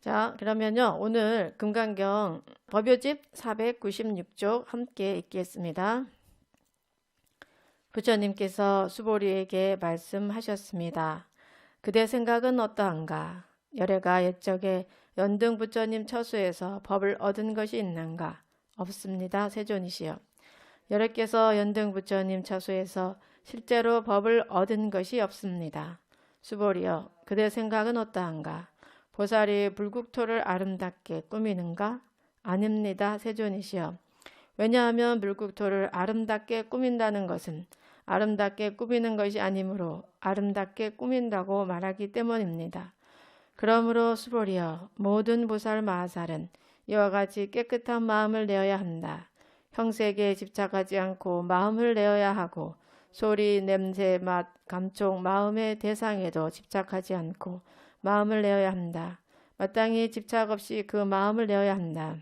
자, 그러면요. 오늘 금강경 법요집 496쪽 함께 읽겠습니다. 부처님께서 수보리에게 말씀하셨습니다. 그대 생각은 어떠한가? 열애가 옛적에 연등 부처님 처수에서 법을 얻은 것이 있는가? 없습니다. 세존이시여. 열애께서 연등 부처님 처수에서 실제로 법을 얻은 것이 없습니다. 수보리여, 그대 생각은 어떠한가? 보살이 불국토를 아름답게 꾸미는가? 아닙니다. 세존이시여. 왜냐하면 불국토를 아름답게 꾸민다는 것은 아름답게 꾸미는 것이 아니므로 아름답게 꾸민다고 말하기 때문입니다. 그러므로 수보리여, 모든 보살 마하살은 이와 같이 깨끗한 마음을 내어야 한다. 형색에 집착하지 않고 마음을 내어야 하고, 소리, 냄새, 맛, 감촉, 마음의 대상에도 집착하지 않고 마음을 내어야 한다. 마땅히 집착 없이 그 마음을 내어야 한다.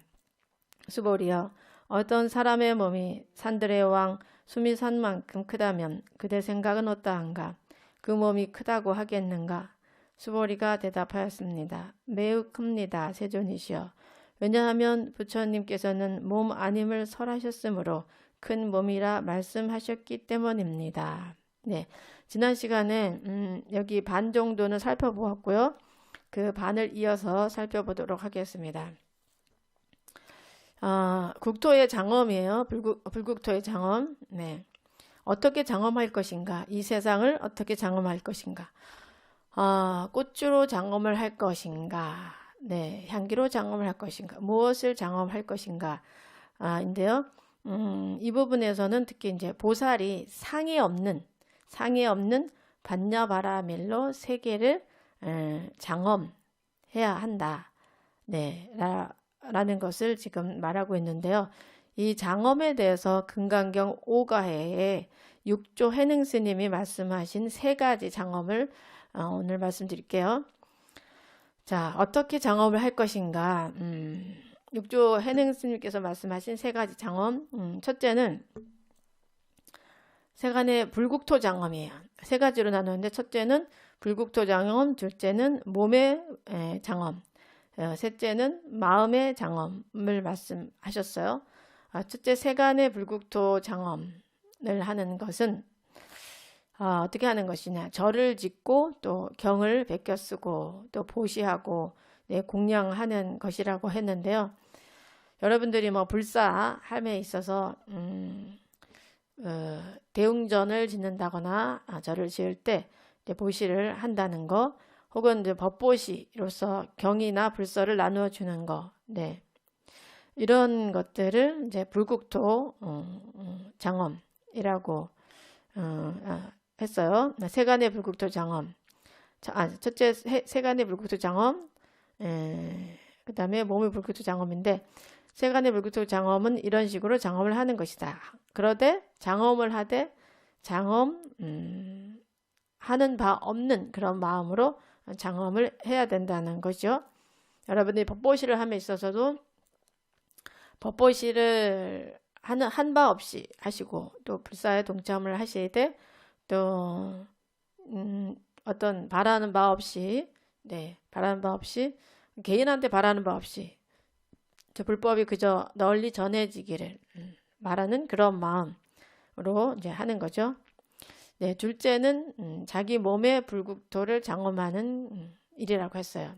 수보리여, 어떤 사람의 몸이 산들의 왕 수미산만큼 크다면 그대 생각은 어떠한가? 그 몸이 크다고 하겠는가? 수보리가 대답하였습니다. 매우 큽니다. 세존이시여. 왜냐하면 부처님께서는 몸 아님을 설하셨으므로 큰 몸이라 말씀하셨기 때문입니다. 네, 지난 시간에 여기 반 정도는 살펴보았고요. 그 반을 이어서 살펴보도록 하겠습니다. 국토의 장엄이에요. 불국토의 장엄. 네. 어떻게 장엄할 것인가? 이 세상을 어떻게 장엄할 것인가? 꽃주로 장엄을 할 것인가? 네, 향기로 장엄을 할 것인가? 무엇을 장엄할 것인가? 인데요. 이 부분에서는 특히 이제 보살이 상이 없는 반야바라밀로 세계를 장엄해야 한다. 네, 라는 것을 지금 말하고 있는데요. 이 장엄에 대해서 금강경 5가해에 6조 해능 스님이 말씀하신 세 가지 장엄을 오늘 말씀드릴게요. 자, 어떻게 장엄을 할 것인가? 6조 해능 스님께서 말씀하신 세 가지 장엄. 첫째는 세간의 불국토 장엄이에요. 세 가지로 나누는데 첫째는 불국토 장엄, 둘째는 몸의 장엄, 셋째는 마음의 장엄을 말씀하셨어요. 첫째 세간의 불국토 장엄을 하는 것은 어떻게 하는 것이냐? 절을 짓고 또 경을 베껴 쓰고 또 보시하고 공양하는 것이라고 했는데요. 여러분들이 뭐 불사함에 있어서 대웅전을 짓는다거나 절을 지을 때 보시를 한다는 거, 혹은 이제 법보시로서 경이나 불서를 나누어 주는 거, 네, 이런 것들을 이제 불국토 장엄이라고 했어요. 세간의 불국토 장엄. 첫째 세간의 불국토 장엄, 그 다음에 몸의 불국토 장엄인데, 세간의 불국토 장엄은 이런 식으로 장엄을 하는 것이다. 그러되 장엄을 하되 하는 바 없는 그런 마음으로 장엄을 해야 된다는 것이죠. 여러분들이 법보시를 함에 있어서도 법보시를 한 바 없이 하시고, 또 불사에 동참을 하시되, 또 어떤 바라는 바 없이, 바라는 바 없이, 개인한테 바라는 바 없이 저 불법이 그저 널리 전해지기를 말하는 그런 마음으로 이제 하는 거죠. 네, 둘째는 자기 몸의 불국토를 장엄하는 일이라고 했어요.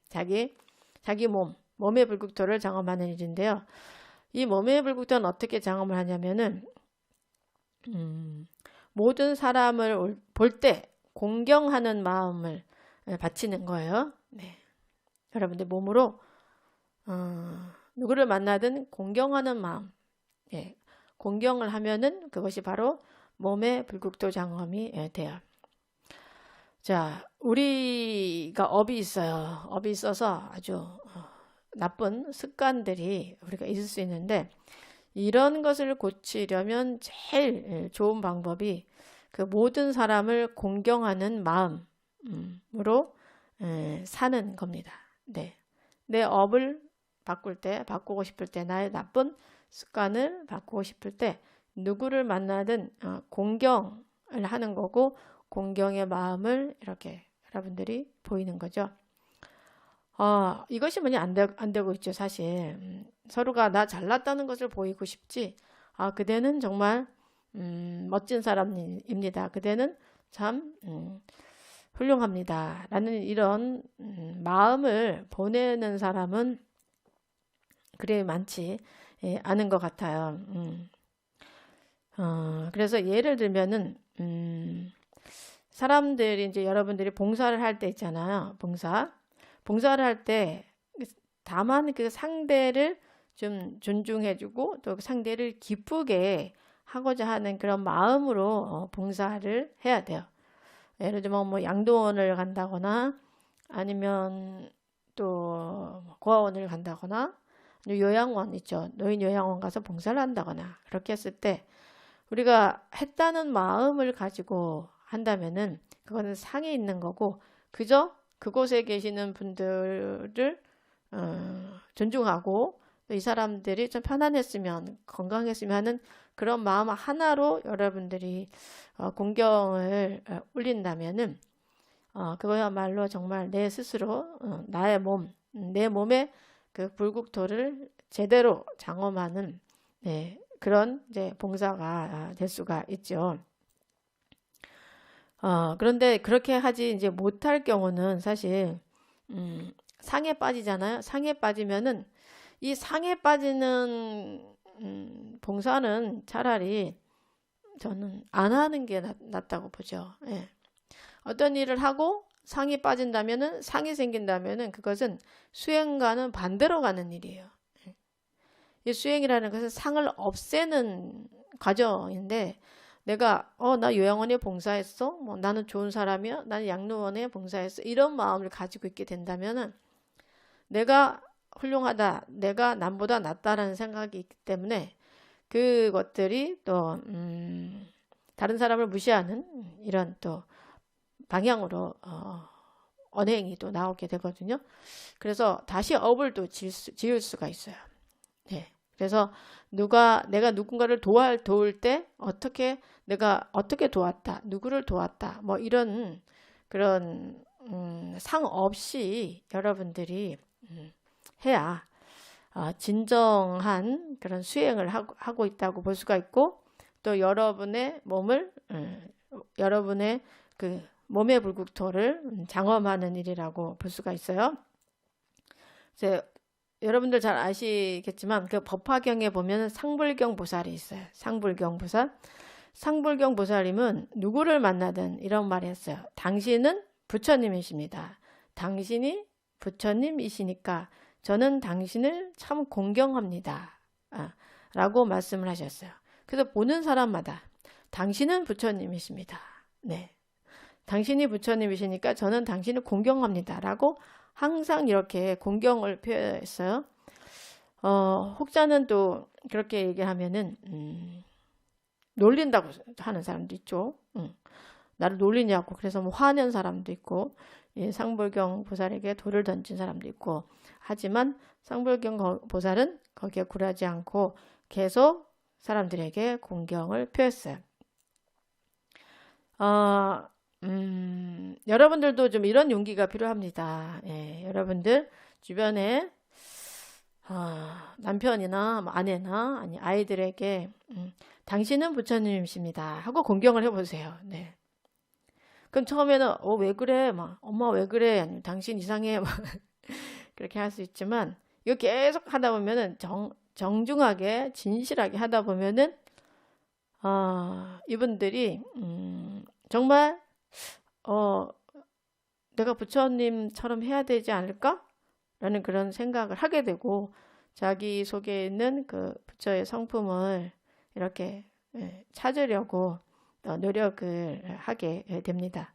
자기 몸의 불국토를 장엄하는 일인데요. 이 몸의 불국토는 어떻게 장엄을 하냐면은 모든 사람을 볼 때 공경하는 마음을 바치는 거예요. 네. 여러분들 몸으로 누구를 만나든 공경하는 마음, 공경을 하면은 그것이 바로 몸의 불국토 장엄이 돼요. 자, 우리가 업이 있어요. 업이 있어서 아주 나쁜 습관들이 우리가 있을 수 있는데, 이런 것을 고치려면 제일 좋은 방법이 그 모든 사람을 공경하는 마음으로 사는 겁니다. 네. 내 업을 바꾸고 싶을 때, 나의 나쁜 습관을 바꾸고 싶을 때 누구를 만나든 공경을 하는 거고, 공경의 마음을 이렇게 여러분들이 보이는 거죠. 이것이 뭐냐 안 되고 있죠, 사실. 서로가 나 잘났다는 것을 보이고 싶지. 그대는 정말 멋진 사람입니다. 그대는 참 훌륭합니다. 라는 이런 마음을 보내는 사람은 그리 많지 않은 것 같아요. 그래서 예를 들면은 사람들이 이제 여러분들이 봉사를 할 때 있잖아요. 봉사를 할 때 다만 그 상대를 좀 존중해주고 또 상대를 기쁘게 하고자 하는 그런 마음으로 봉사를 해야 돼요. 예를 들면 뭐 양도원을 간다거나 아니면 또 고아원을 간다거나 요양원 있죠. 노인 요양원 가서 봉사를 한다거나 그렇게 했을 때 우리가 했다는 마음을 가지고 한다면은 그거는 상에 있는 거고 그저 그곳에 계시는 분들을 존중하고 또 이 사람들이 좀 편안했으면 건강했으면 하는 그런 마음 하나로 여러분들이 공경을 올린다면은 그거야말로 정말 내 스스로 나의 몸, 내 몸의 그 불국토를 제대로 장엄하는 그런 이제 봉사가 될 수가 있죠. 그런데 그렇게 하지 이제 못할 경우는 사실 상에 빠지잖아요. 상에 빠지면은 이 상에 빠지는 봉사는 차라리 저는 안 하는 게 낫다고 보죠. 예. 어떤 일을 하고 상이 빠진다면은 상이 생긴다면은 그것은 수행과는 반대로 가는 일이에요. 이 수행이라는 것은 상을 없애는 과정인데 내가 나 요양원에 봉사했어. 뭐 나는 좋은 사람이야. 나는 양로원에 봉사했어. 이런 마음을 가지고 있게 된다면은 내가 훌륭하다. 내가 남보다 낫다라는 생각이 있기 때문에 그것들이 또 다른 사람을 무시하는 이런 또 방향으로 언행이 또 나오게 되거든요. 그래서 다시 업을 또 지을 수가 있어요. 네. 그래서 내가 누군가를 도울 때 내가 어떻게 도왔다, 누구를 도왔다, 뭐 이런 그런 상 없이 여러분들이 해야 진정한 그런 수행을 하고 있다고 볼 수가 있고 또 여러분의 몸을 여러분의 그 몸의 불국토를 장엄하는 일이라고 볼 수가 있어요. 이제 여러분들 잘 아시겠지만 그 법화경에 보면 상불경 보살이 있어요. 상불경 보살. 상불경 보살님은 누구를 만나든 이런 말을 했어요. 당신은 부처님이십니다. 당신이 부처님이시니까 저는 당신을 참 공경합니다. 라고 말씀을 하셨어요. 그래서 보는 사람마다 당신은 부처님이십니다. 네. 당신이 부처님이시니까 저는 당신을 공경합니다. 라고 항상 이렇게 공경을 표현했어요. 혹자는 또 그렇게 얘기하면은 놀린다고 하는 사람도 있죠. 나를 놀리냐고 그래서 뭐 화낸 사람도 있고 상불경 보살에게 돌을 던진 사람도 있고 하지만 상불경 보살은 거기에 굴하지 않고 계속 사람들에게 공경을 표했어요. 여러분들도 좀 이런 용기가 필요합니다. 여러분들 주변에 남편이나 아내나 아니 아이들에게 당신은 부처님이십니다 하고 공경을 해보세요. 네. 그럼 처음에는 왜 그래? 막 엄마 왜 그래? 아니면 당신 이상해? 막 그렇게 할 수 있지만 이거 계속 하다 보면은 정중하게 진실하게 하다 보면은 이분들이 정말 내가 부처님처럼 해야 되지 않을까? 라는 그런 생각을 하게 되고 자기 속에 있는 그 부처의 성품을 이렇게 찾으려고 노력을 하게 됩니다.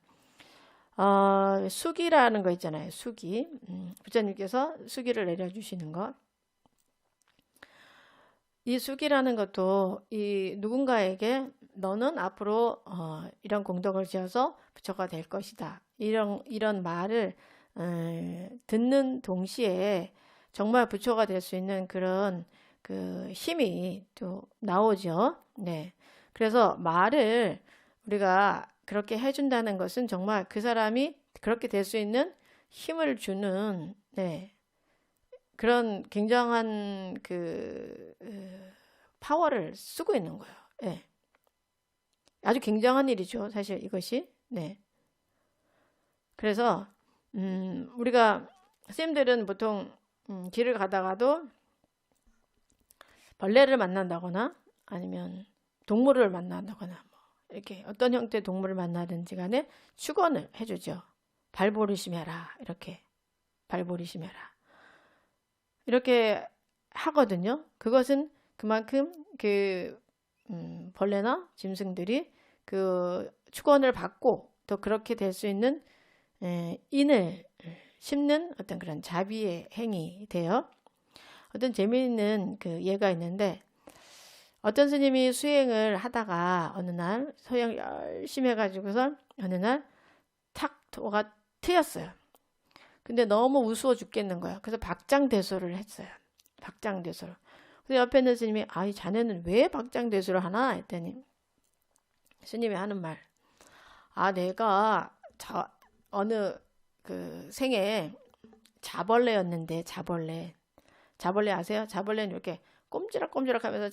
수기라는 거 있잖아요. 수기. 부처님께서 수기를 내려주시는 것. 이 수기라는 것도 이 누군가에게 너는 앞으로 이런 공덕을 지어서 부처가 될 것이다. 이런 말을 듣는 동시에 정말 부처가 될 수 있는 그런 그 힘이 또 나오죠. 네. 그래서 말을 우리가 그렇게 해준다는 것은 정말 그 사람이 그렇게 될 수 있는 힘을 주는 네. 그런 굉장한 파워를 쓰고 있는 거예요. 네. 아주 굉장한 일이죠. 사실 이것이. 네. 그래서 우리가 선생님들은 보통 길을 가다가도 벌레를 만난다거나 아니면 동물을 만난다거나 뭐 이렇게 어떤 형태의 동물을 만나든지 간에 축원을 해주죠. 발보리심해라. 이렇게 발보리심해라. 이렇게 하거든요. 그것은 그만큼 벌레나 짐승들이 그 축원을 받고 또 그렇게 될 수 있는 인을 심는 어떤 그런 자비의 행위 돼요. 어떤 재미있는 그 예가 있는데 어떤 스님이 수행을 하다가 어느 날 수행 열심히 해가지고서 어느 날 탁 도가 트였어요. 근데 너무 우스워 죽겠는 거야. 그래서 박장대소를 했어요. 박장대소를. 그래서 옆에 있는 스님이 아이 자네는 왜 박장대소를 하나 했더니 스님이 하는 말. 아 내가 어느 그 생에 자벌레였는데 자벌레 아세요? 자벌레는 이렇게 꼼지락꼼지락 하면서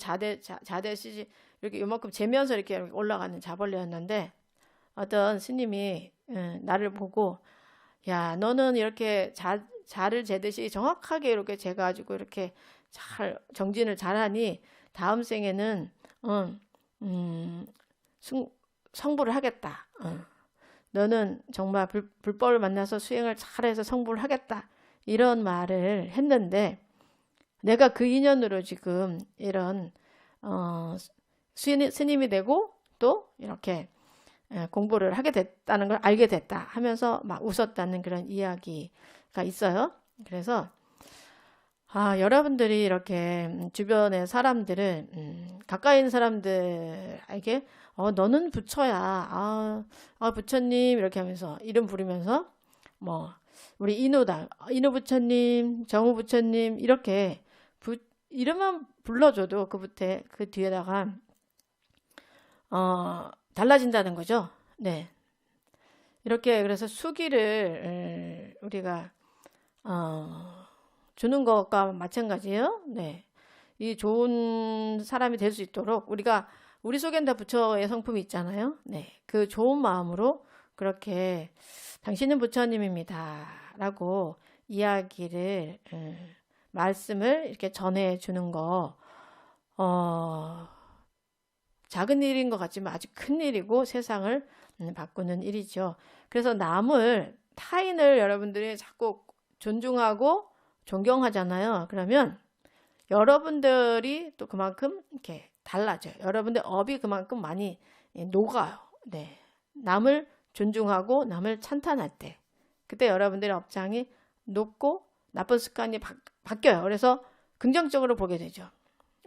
자대시지 이렇게 요만큼 재면서 이렇게 올라가는 자벌레였는데 어떤 스님이 나를 보고 야 너는 이렇게 자를 재듯이 정확하게 이렇게 재가지고 이렇게 잘 정진을 잘하니 다음 생에는 성불을 하겠다. 너는 정말 불법을 만나서 수행을 잘해서 성불을 하겠다. 이런 말을 했는데 내가 그 인연으로 지금 이런 스님이 되고 또 이렇게 공부를 하게 됐다는 걸 알게 됐다 하면서 막 웃었다는 그런 이야기가 있어요. 그래서 여러분들이 이렇게 주변의 사람들을 가까이 있는 사람들에게 너는 부처야. 부처님 이렇게 하면서 이름 부르면서 뭐 우리 인우 부처님, 정우 부처님 이렇게 이름만 불러줘도 그 뒤에다가 달라진다는 거죠. 네. 이렇게 그래서 수기를 우리가 주는 것과 마찬가지예요. 네. 이 좋은 사람이 될 수 있도록 우리 속엔 다 부처의 성품이 있잖아요. 네. 그 좋은 마음으로 그렇게 당신은 부처님입니다. 라고 이야기를 말씀을 이렇게 전해 주는 거 작은 일인 것 같지만 아주 큰 일이고 세상을 바꾸는 일이죠. 그래서 타인을 여러분들이 자꾸 존중하고 존경하잖아요. 그러면 여러분들이 또 그만큼 이렇게 달라져요. 여러분들 업이 그만큼 많이 녹아요. 네. 남을 존중하고 남을 찬탄할 때 그때 여러분들의 업장이 높고 나쁜 습관이 바뀌어요. 그래서 긍정적으로 보게 되죠.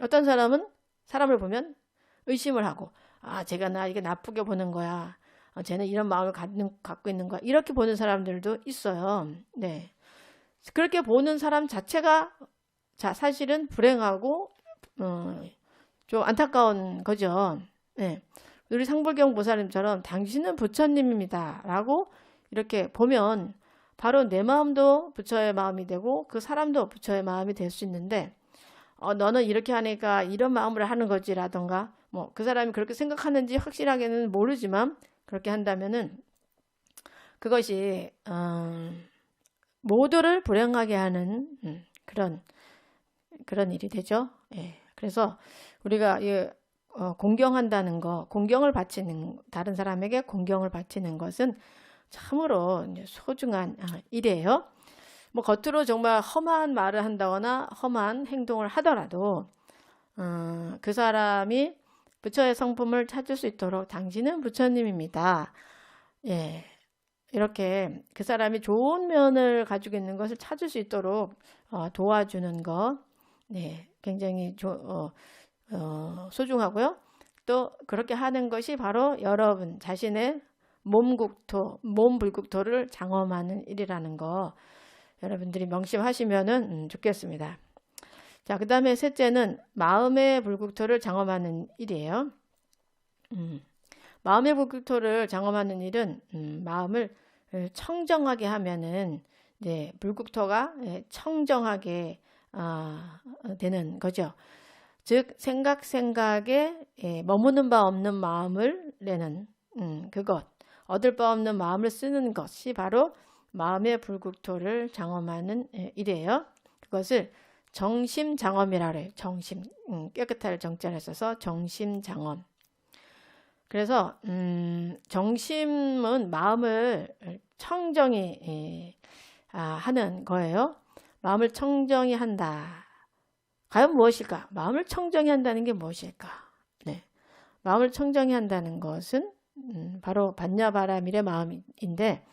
어떤 사람은 사람을 보면 의심을 하고 쟤가 나 이게 나쁘게 보는 거야. 쟤는 이런 마음을 갖고 있는 거야. 이렇게 보는 사람들도 있어요. 네. 그렇게 보는 사람 자체가 사실은 불행하고 좀 안타까운 거죠. 네. 우리 상불경 보살님처럼 당신은 부처님입니다. 라고 이렇게 보면 바로 내 마음도 부처의 마음이 되고 그 사람도 부처의 마음이 될 수 있는데 너는 이렇게 하니까 이런 마음으로 하는 거지라던가 뭐 그 사람이 그렇게 생각하는지 확실하게는 모르지만 그렇게 한다면은 그것이 모두를 불행하게 하는 그런 일이 되죠. 예. 그래서 우리가 공경한다는 거, 다른 사람에게 공경을 바치는 것은 참으로 소중한 일이에요. 뭐 겉으로 정말 험한 말을 한다거나 험한 행동을 하더라도 그 사람이 부처의 성품을 찾을 수 있도록 당신은 부처님입니다. 예. 이렇게 그 사람이 좋은 면을 가지고 있는 것을 찾을 수 있도록 도와주는 거, 네, 굉장히 소중하고요. 또 그렇게 하는 것이 바로 여러분 자신의 몸 불국토를 장엄하는 일이라는 거 여러분들이 명심하시면은 좋겠습니다. 자, 그 다음에 셋째는 마음의 불국토를 장엄하는 일이에요. 마음의 불국토를 장엄하는 일은 마음을 청정하게 하면은 이제 불국토가 청정하게 되는 거죠. 즉 생각에 머무는 바 없는 마음을 내는 그것, 얻을 바 없는 마음을 쓰는 것이 바로 마음의 불국토를 장엄하는 일이에요. 그것을 정심장엄이라 그래요. 정심, 깨끗할 정자를 써서 정심장엄. 그래서 정심은 마음을 청정히 하는 거예요. 마음을 청정히 한다. 과연 무엇일까? 마음을 청정히 한다는 게 무엇일까? 네. 마음을 청정히 한다는 것은 바로 반야바라밀의 마음인데,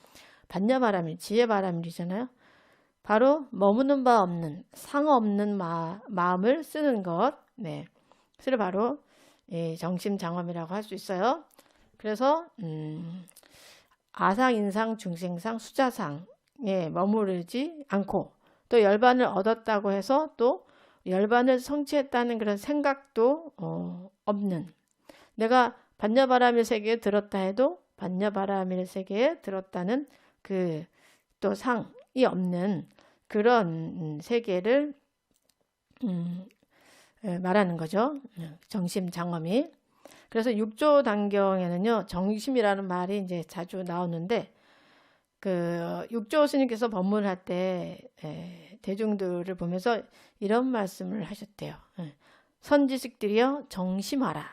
반야바라밀, 지혜바라밀이잖아요. 바로 머무는 바 없는, 상없는 마음을 쓰는 것. 네. 그래서 바로 정심장엄이라고 할 수 있어요. 그래서 아상, 인상, 중생상, 수자상에 머무르지 않고, 또 열반을 얻었다고 해서 또 열반을 성취했다는 그런 생각도 없는, 내가 반야바라밀 세계에 들었다 해도 반야바라밀 세계에 들었다는 그 또 상이 없는 그런 세계를 말하는 거죠. 정심장엄이. 그래서 육조 단경에는요, 정심이라는 말이 이제 자주 나오는데, 그 육조 스님께서 법문할 때 대중들을 보면서 이런 말씀을 하셨대요. 선지식들이여 정심하라.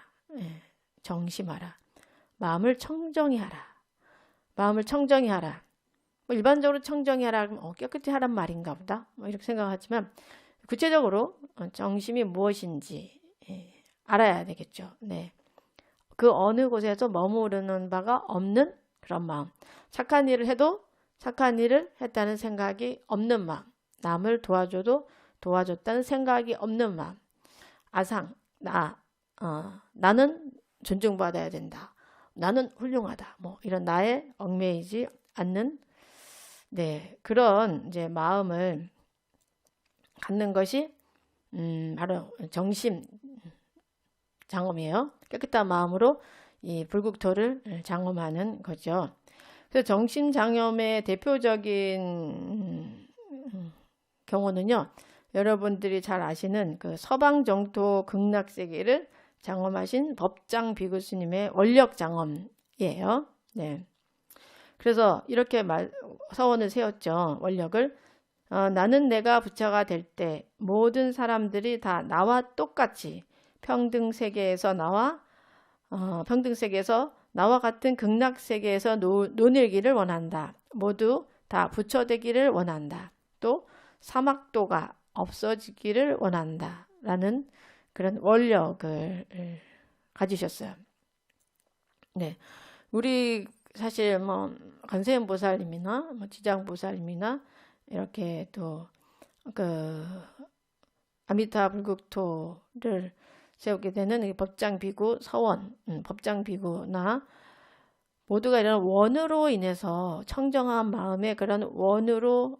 정심하라. 마음을 청정히 하라. 마음을 청정히 하라. 뭐 일반적으로 청정히 하라 그러면 깨끗이 하란 말인가 보다. 뭐 이렇게 생각하지만 구체적으로 정심이 무엇인지 알아야 되겠죠. 네. 그 어느 곳에서 머무르는 바가 없는 그런 마음. 착한 일을 해도 착한 일을 했다는 생각이 없는 마음. 남을 도와줘도 도와줬다는 생각이 없는 마음. 아상, 나는 존중받아야 된다. 나는 훌륭하다. 뭐 이런 나에 얽매이지 않는 그런 이제 마음을 갖는 것이 바로 정심 장엄이에요. 깨끗한 마음으로 이 불국토를 장엄하는 거죠. 그래서 정심 장엄의 대표적인 경우는요, 여러분들이 잘 아시는 그 서방 정토 극락세계를 장엄하신 법장 비구 스님의 원력 장엄이에요. 네. 그래서 이렇게 서원을 세웠죠. 원력을. 나는 내가 부처가 될 때 모든 사람들이 다 나와 똑같이 평등세계에서 평등세계에서 나와 같은 극락세계에서 논일기를 원한다. 모두 다 부처 되기를 원한다. 또 사막도가 없어지기를 원한다. 라는 그런 원력을 가지셨어요. 네. 우리 사실 뭐 관세음 보살님이나 뭐 지장 보살님이나 이렇게 또 그 아미타 불국토를 세우게 되는 법장 비구 서원, 법장 비구나 모두가 이런 원으로 인해서 청정한 마음의 그런 원으로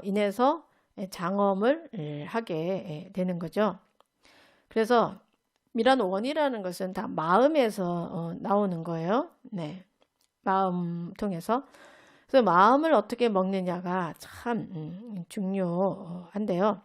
인해서 장엄을 하게 되는 거죠. 그래서 이런 원이라는 것은 다 마음에서 나오는 거예요. 네. 마음 통해서. 그래서 마음을 어떻게 먹느냐가 참 중요한데요.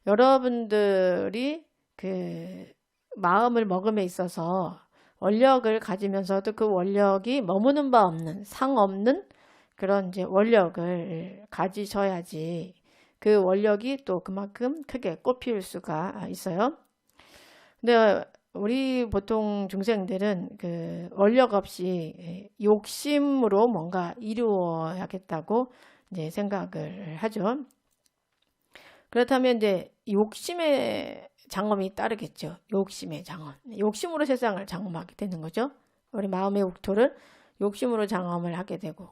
여러분들이 그 마음을 먹음에 있어서 원력을 가지면서도 그 원력이 머무는 바 없는, 상 없는 그런 이제 원력을 가지셔야지 그 원력이 또 그만큼 크게 꽃피울 수가 있어요. 근데 우리 보통 중생들은 그 원력 없이 욕심으로 뭔가 이루어야겠다고 이제 생각을 하죠. 그렇다면 이제 욕심의 장엄이 따르겠죠. 욕심의 장엄. 욕심으로 세상을 장엄하게 되는 거죠. 우리 마음의 옥토를 욕심으로 장엄을 하게 되고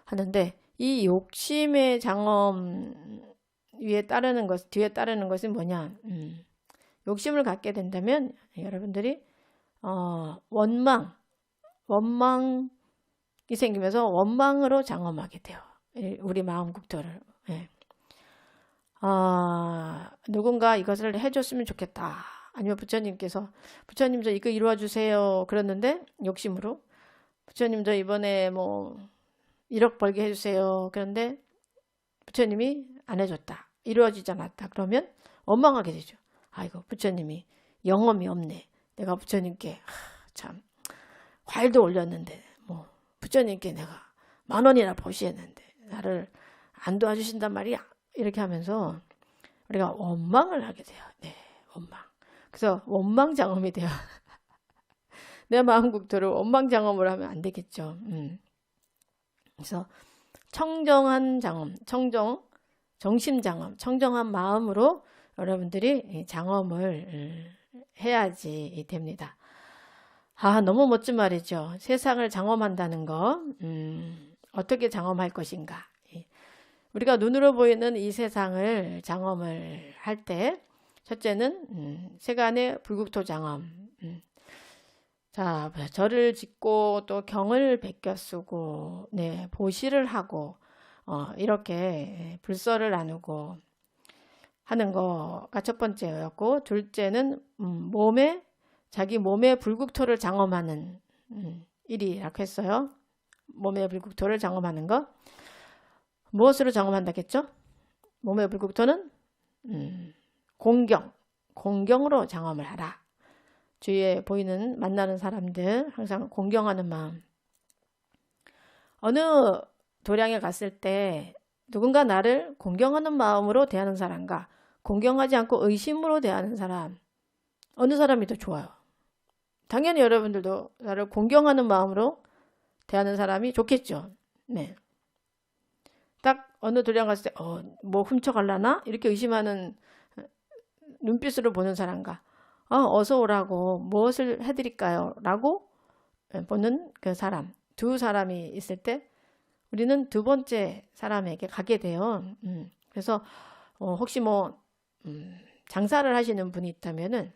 하는데, 이 욕심의 장엄 뒤에 따르는 것은 뭐냐? 욕심을 갖게 된다면 여러분들이 원망이 생기면서 원망으로 장엄하게 돼요. 우리 마음 국토를. 예. 누군가 이것을 해줬으면 좋겠다. 아니면 부처님 저 이거 이루어 주세요. 그랬는데 욕심으로 부처님 저 이번에 뭐 1억 벌게 해주세요. 그런데 부처님이 안 해줬다. 이루어지지 않았다. 그러면 원망하게 되죠. 아이고 부처님이 영험이 없네. 내가 부처님께 참 과일도 올렸는데 뭐 부처님께 내가 10,000원이나 보시했는데 나를 안 도와주신단 말이야. 이렇게 하면서 우리가 원망을 하게 돼요. 네, 원망. 그래서 원망장엄이 돼요. 내 마음 국토를 원망장엄으로 하면 안 되겠죠. 그래서 청정한 장엄, 정심장엄, 청정한 마음으로 여러분들이 장엄을 해야지 됩니다. 너무 멋진 말이죠. 세상을 장엄한다는 거, 어떻게 장엄할 것인가. 우리가 눈으로 보이는 이 세상을 장엄을 할 때, 첫째는 세간의 불국토 장엄. 자, 절을 짓고 또 경을 베껴 쓰고, 네, 보시를 하고, 이렇게 불서를 나누고 하는 거가 첫 번째였고, 둘째는 자기 몸의 불국토를 장엄하는 일이라고 했어요. 몸의 불국토를 장엄하는 거. 무엇으로 장엄한다겠죠? 몸의 불국토는 공경으로 장엄을 하라. 주위에 보이는 만나는 사람들 항상 공경하는 마음. 어느 도량에 갔을 때 누군가 나를 공경하는 마음으로 대하는 사람과 공경하지 않고 의심으로 대하는 사람, 어느 사람이 더 좋아요? 당연히 여러분들도 나를 공경하는 마음으로 대하는 사람이 좋겠죠. 네. 딱 어느 도량 갔을 때 뭐 훔쳐갈라나? 이렇게 의심하는 눈빛으로 보는 사람과 어서 오라고 무엇을 해드릴까요? 라고 보는 그 사람, 두 사람이 있을 때 우리는 두 번째 사람에게 가게 돼요. 그래서 혹시 뭐 장사를 하시는 분이 있다면은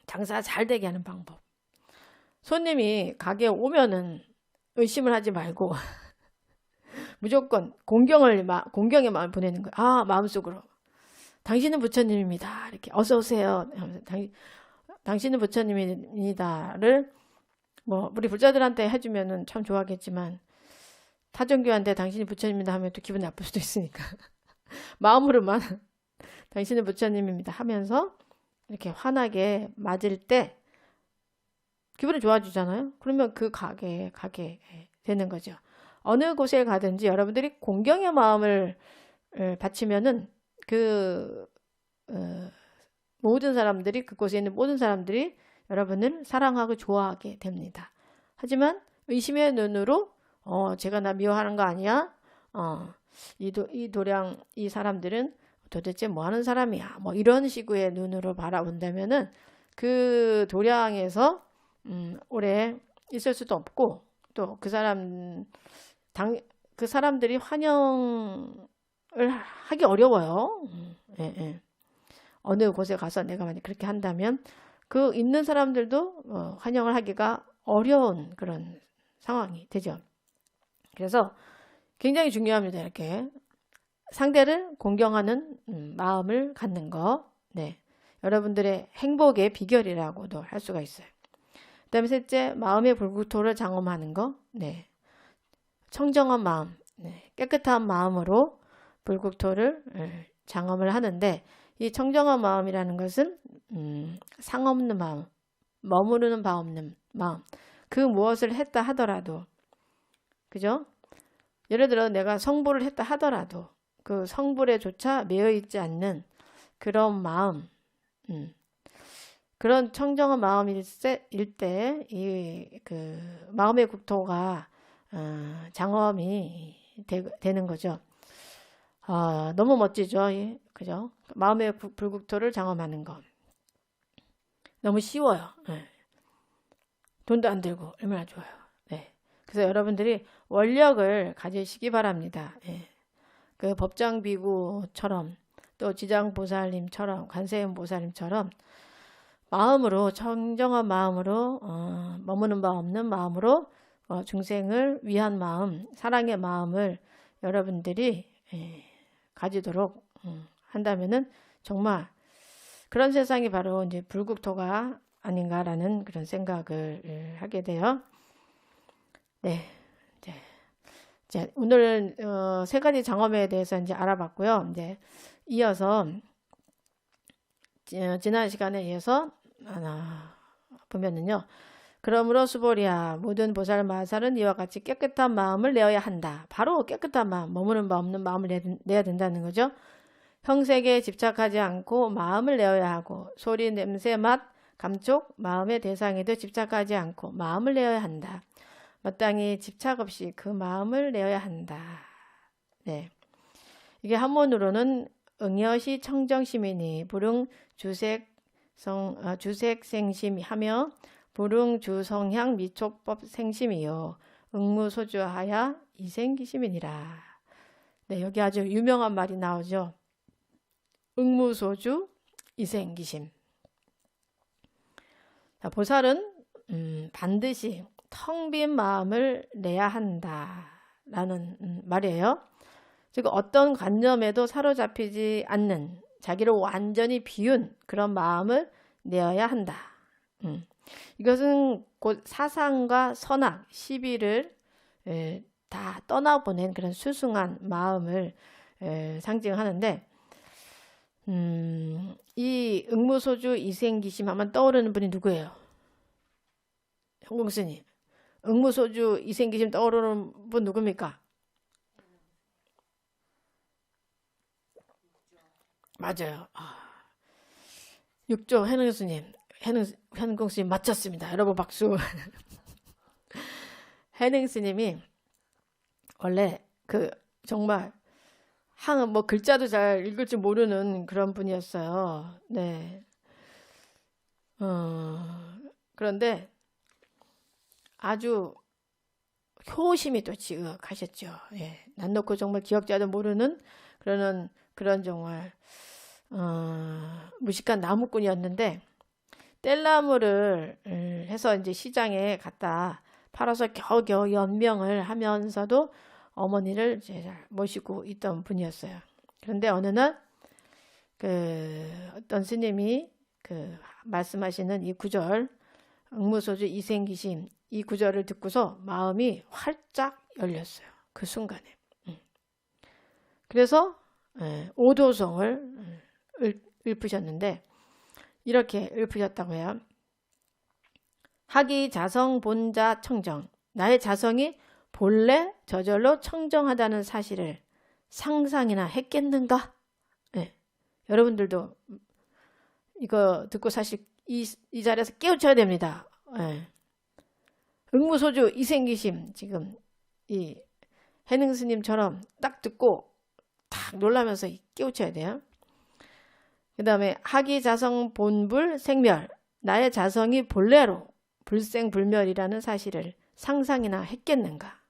장사 잘 되게 하는 방법. 손님이 가게에 오면은 의심을 하지 말고 무조건 공경의 마음을 보내는 거예요. 마음속으로. 당신은 부처님입니다. 이렇게 어서 오세요. 당신은 부처님입니다를 뭐 우리 불자들한테 해주면은 참 좋아하겠지만 타종교한테 당신이 부처님입니다 하면 또 기분 나쁠 수도 있으니까 마음으로만 당신은 부처님입니다 하면서 이렇게 환하게 맞을 때 기분이 좋아지잖아요. 그러면 그 가게 되는 거죠. 어느 곳에 가든지 여러분들이 공경의 마음을 바치면은 모든 사람들이, 그곳에 있는 모든 사람들이 여러분을 사랑하고 좋아하게 됩니다. 하지만 의심의 눈으로 제가 나 미워하는 거 아니야? 이 도량 이 사람들은 도대체 뭐 하는 사람이야? 뭐 이런 식의 눈으로 바라본다면은 그 도량에서 오래 있을 수도 없고 또 그 사람들이 환영을 하기 어려워요. 예. 어느 곳에 가서 내가 만약 그렇게 한다면 그 있는 사람들도 환영을 하기가 어려운 그런 상황이 되죠. 그래서 굉장히 중요합니다. 이렇게 상대를 공경하는 마음을 갖는 거. 네. 여러분들의 행복의 비결이라고도 할 수가 있어요. 그 다음에 셋째, 마음의 불국토를 장엄하는 거. 네. 청정한 마음, 네. 깨끗한 마음으로 불국토를 장엄을 하는데 이 청정한 마음이라는 것은 상없는 마음, 머무르는 바 없는 마음. 그 무엇을 했다 하더라도, 그죠? 예를 들어 내가 성불을 했다 하더라도 그 성불에조차 매여 있지 않는 그런 마음, 그런 청정한 마음일 때 이 마음의 국토가 장엄이 되는 거죠. 너무 멋지죠, 그죠? 마음의 불국토를 장엄하는 거 너무 쉬워요. 네. 돈도 안 들고 얼마나 좋아요. 네. 그래서 여러분들이 원력을 가지시기 바랍니다. 네. 그 법장비구처럼 또 지장보살님처럼 관세음보살님처럼 마음으로 청정한 마음으로 머무는 바 없는 마음으로 중생을 위한 마음, 사랑의 마음을 여러분들이 가지도록 한다면은 정말 그런 세상이 바로 이제 불국토가 아닌가라는 그런 생각을 하게 돼요. 네, 이제 이제 오늘 세 가지 장엄에 대해서 이제 알아봤고요. 이제 이어서 지난 시간에 이어서 보면은요. 그러므로 수보리야 모든 보살 마살은 이와 같이 깨끗한 마음을 내어야 한다. 바로 깨끗한 마음, 머무는 바 없는 마음을 내야 된다는 거죠. 형색에 집착하지 않고 마음을 내어야 하고 소리, 냄새, 맛, 감촉, 마음의 대상에도 집착하지 않고 마음을 내어야 한다. 마땅히 집착 없이 그 마음을 내어야 한다. 네, 이게 한문으로는 응여시 청정심이니 불응 주색생심하며 불응 주성향 미촉법 생심이요 응무소주하야 이생기심이니라. 네, 여기 아주 유명한 말이 나오죠. 응무소주 이생기심. 자, 보살은 반드시 텅 빈 마음을 내야 한다라는 말이에요. 즉 어떤 관념에도 사로잡히지 않는 자기를 완전히 비운 그런 마음을 내어야 한다. 이것은 곧 사상과 선악, 시비를 다 떠나보낸 그런 수승한 마음을 상징하는데 이 응무소주 이생기심 하면 떠오르는 분이 누구예요? 형공스님. 응무소주 이생기심 떠오르는 분 누굽니까? 맞아요. 육조 해능스님, 해능공스님 맞췄습니다. 여러분 박수. 해능스님이 원래 정말 뭐 글자도 잘 읽을 줄 모르는 그런 분이었어요. 네. 그런데 아주 효심이 또 지극하셨죠. 예. 난 놓고 정말 기억자도 모르는 그런 정말 무식한 나무꾼이었는데 뗄나무를 해서 이제 시장에 갖다 팔아서 겨우겨우 연명을 하면서도 어머니를 이제 잘 모시고 있던 분이었어요. 그런데 어느 날 어떤 스님이 말씀하시는 이 구절 응무소주 이생기심 이 구절을 듣고서 마음이 활짝 열렸어요. 그 순간에. 그래서 오도성을 읊으셨는데 이렇게 읊으셨다고 해요. 하기 자성 본자 청정. 나의 자성이 본래 저절로 청정하다는 사실을 상상이나 했겠는가? 네. 여러분들도 이거 듣고 사실 이 자리에서 깨우쳐야 됩니다. 네. 응무소주 이생기심 지금 이 해능스님처럼 딱 듣고 탁 놀라면서 깨우쳐야 돼요. 그 다음에 하기 자성 본불 생멸. 나의 자성이 본래로 불생불멸이라는 사실을 상상이나 했겠는가?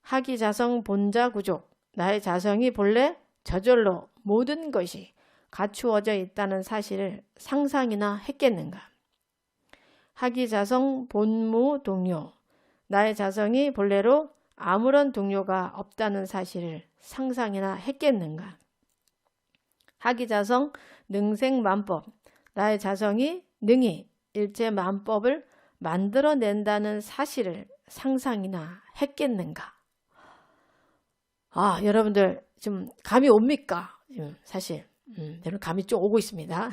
하기 자성 본자 구족. 나의 자성이 본래 저절로 모든 것이 갖추어져 있다는 사실을 상상이나 했겠는가? 하기 자성 본무 동료. 나의 자성이 본래로 아무런 동료가 없다는 사실을 상상이나 했겠는가? 하기 자성 능생만법. 나의 자성이 능히 일체 만법을 만들어낸다는 사실을 상상이나 했겠는가? 여러분들 좀 감이 옵니까? 사실 여러분 감이 좀 오고 있습니다.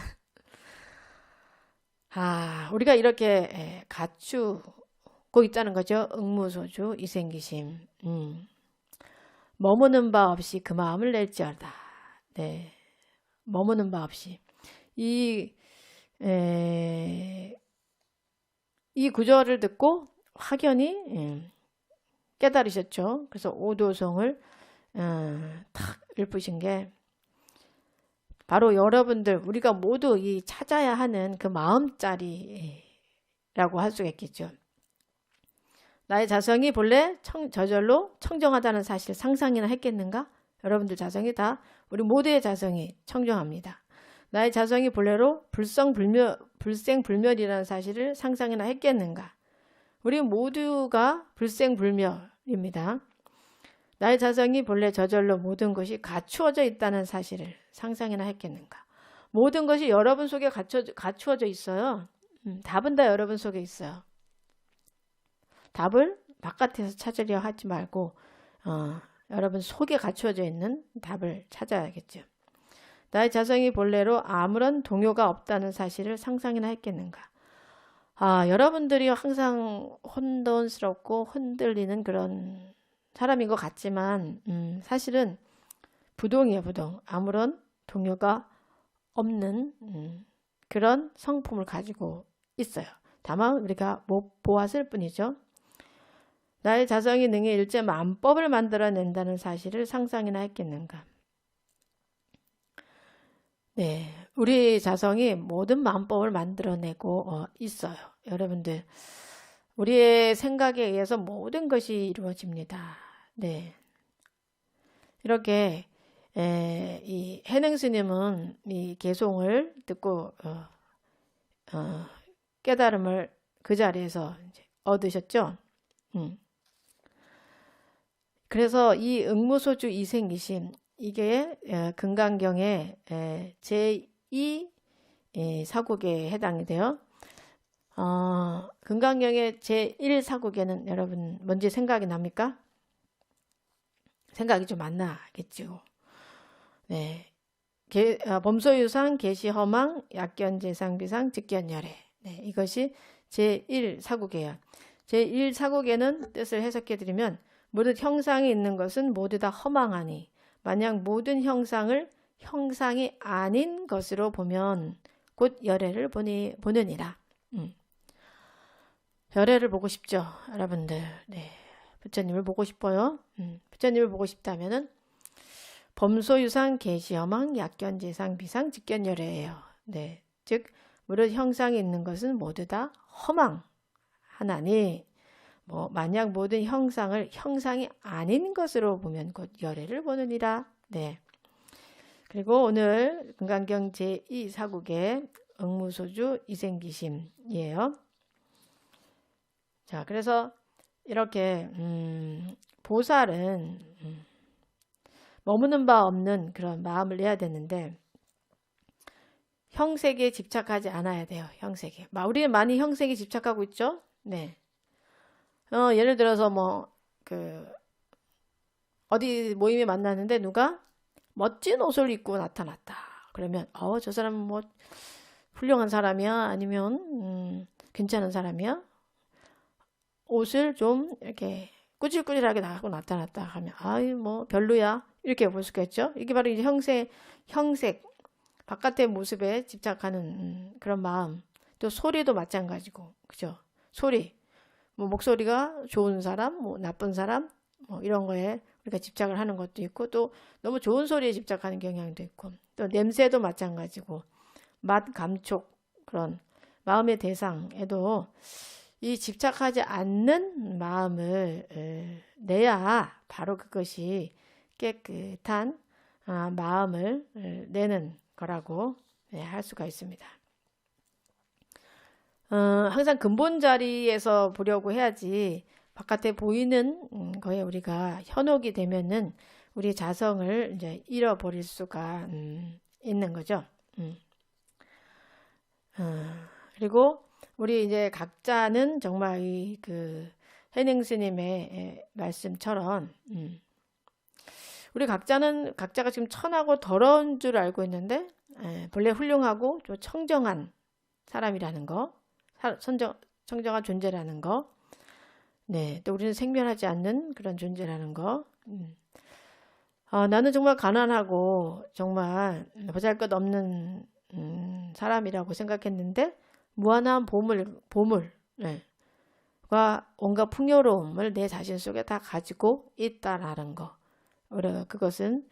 우리가 이렇게 갖추고 있다는 거죠. 응무소주 이생기심. 머무는 바 없이 그 마음을 낼지어다. 네, 머무는 바 없이 이 구절을 듣고 확연히 깨달으셨죠. 그래서 오도성을 탁 읊으신 게 바로 여러분들 우리가 모두 이 찾아야 하는 그 마음자리라고 할 수가 있겠죠. 나의 자성이 본래 저절로 청정하다는 사실 상상이나 했겠는가? 여러분들 자성이 다 우리 모두의 자성이 청정합니다. 나의 자성이 본래로 불생불멸이라는 사실을 상상이나 했겠는가? 우리 모두가 불생불멸입니다. 나의 자성이 본래 저절로 모든 것이 갖추어져 있다는 사실을 상상이나 했겠는가? 모든 것이 여러분 속에 갖추어져 있어요. 답은 다 여러분 속에 있어요. 답을 바깥에서 찾으려 하지 말고 여러분 속에 갖추어져 있는 답을 찾아야겠죠. 나의 자성이 본래로 아무런 동요가 없다는 사실을 상상이나 했겠는가. 여러분들이 항상 혼돈스럽고 흔들리는 그런 사람인 것 같지만 사실은 부동이에요. 부동. 아무런 동요가 없는 그런 성품을 가지고 있어요. 다만 우리가 못 보았을 뿐이죠. 나의 자성이 능히 일제 만법을 만들어낸다는 사실을 상상이나 했겠는가. 네, 우리 자성이 모든 만법을 만들어내고 있어요. 여러분들, 우리의 생각에 의해서 모든 것이 이루어집니다. 네, 이렇게 이 해능 스님은 이 개송을 듣고 깨달음을 그 자리에서 이제 얻으셨죠. 그래서 이 응무소주 이생기심 이게 금강경의 제2 사국에 해당이 돼요. 금강경의 제1 사국에는 여러분 뭔지 생각이 납니까? 생각이 좀 안 나겠죠. 네, 범소유상, 계시허망, 약견재상비상, 직견열애. 네, 이것이 제1 사국이에요. 제1 사국에는 뜻을 해석해 드리면 모든 형상이 있는 것은 모두 다 허망하니 만약 모든 형상을 형상이 아닌 것으로 보면 곧 열애를 보느니라. 열애를 보고 싶죠, 여러분들. 네, 부처님을 보고 싶어요. 부처님을 보고 싶다면은 범소유상, 계시허망, 약견재상, 비상, 직견열애예요. 네, 즉 모든 형상이 있는 것은 모두 다 허망하나니 만약 모든 형상을 형상이 아닌 것으로 보면 곧 열애를 보느니라. 네. 그리고 오늘 금강경 제2사국의 응무소주 이생기심이에요. 자, 그래서 이렇게 보살은 머무는 바 없는 그런 마음을 내야 되는데 형색에 집착하지 않아야 돼요. 형색에. 우리는 많이 형색에 집착하고 있죠. 네. 예를 들어서 어디 모임에 만났는데 누가 멋진 옷을 입고 나타났다. 그러면 저 사람은 훌륭한 사람이야? 아니면 괜찮은 사람이야? 옷을 좀 이렇게 꾸질꾸질하게 하고 나타났다 하면 별로야. 이렇게 볼 수가 있죠. 이게 바로 이제 형색, 바깥의 모습에 집착하는 그런 마음. 또 소리도 마찬가지고, 그죠? 소리. 목소리가 좋은 사람, 나쁜 사람, 이런 거에 우리가 집착을 하는 것도 있고, 또 너무 좋은 소리에 집착하는 경향도 있고, 또 냄새도 마찬가지고, 맛, 감촉, 그런 마음의 대상에도 이 집착하지 않는 마음을 내야 바로 그것이 깨끗한 마음을 내는 거라고 할 수가 있습니다. 항상 근본 자리에서 보려고 해야지 바깥에 보이는 거에 우리가 현혹이 되면은 우리 자성을 이제 잃어버릴 수가 있는 거죠. 그리고 우리 이제 각자는 정말 그 해능 스님의 말씀처럼 우리 각자가 지금 천하고 더러운 줄 알고 있는데 본래 훌륭하고 좀 청정한 사람이라는 거, 청정한 존재라는 거, 네, 또 우리는 생멸하지 않는 그런 존재라는 거. 나는 정말 가난하고 정말 보잘것없는 사람이라고 생각했는데 무한한 보물, 네, 과 온갖 풍요로움을 내 자신 속에 다 가지고 있다라는 거. 우리가 그것은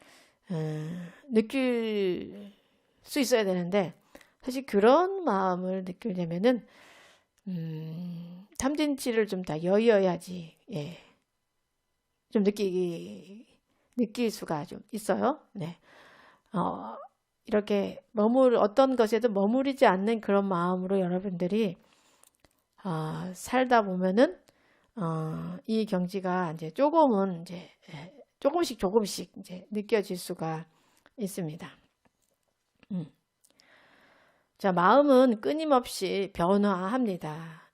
느낄 수 있어야 되는데 사실 그런 마음을 느끼려면은 탐진치를 좀 다 여의어야지 좀 느낄 수가 좀 있어요. 네. 이렇게 어떤 것에도 머무르지 않는 그런 마음으로 여러분들이 살다 보면은 이 경지가 이제 조금씩 이제 느껴질 수가 있습니다. 자, 마음은 끊임없이 변화합니다.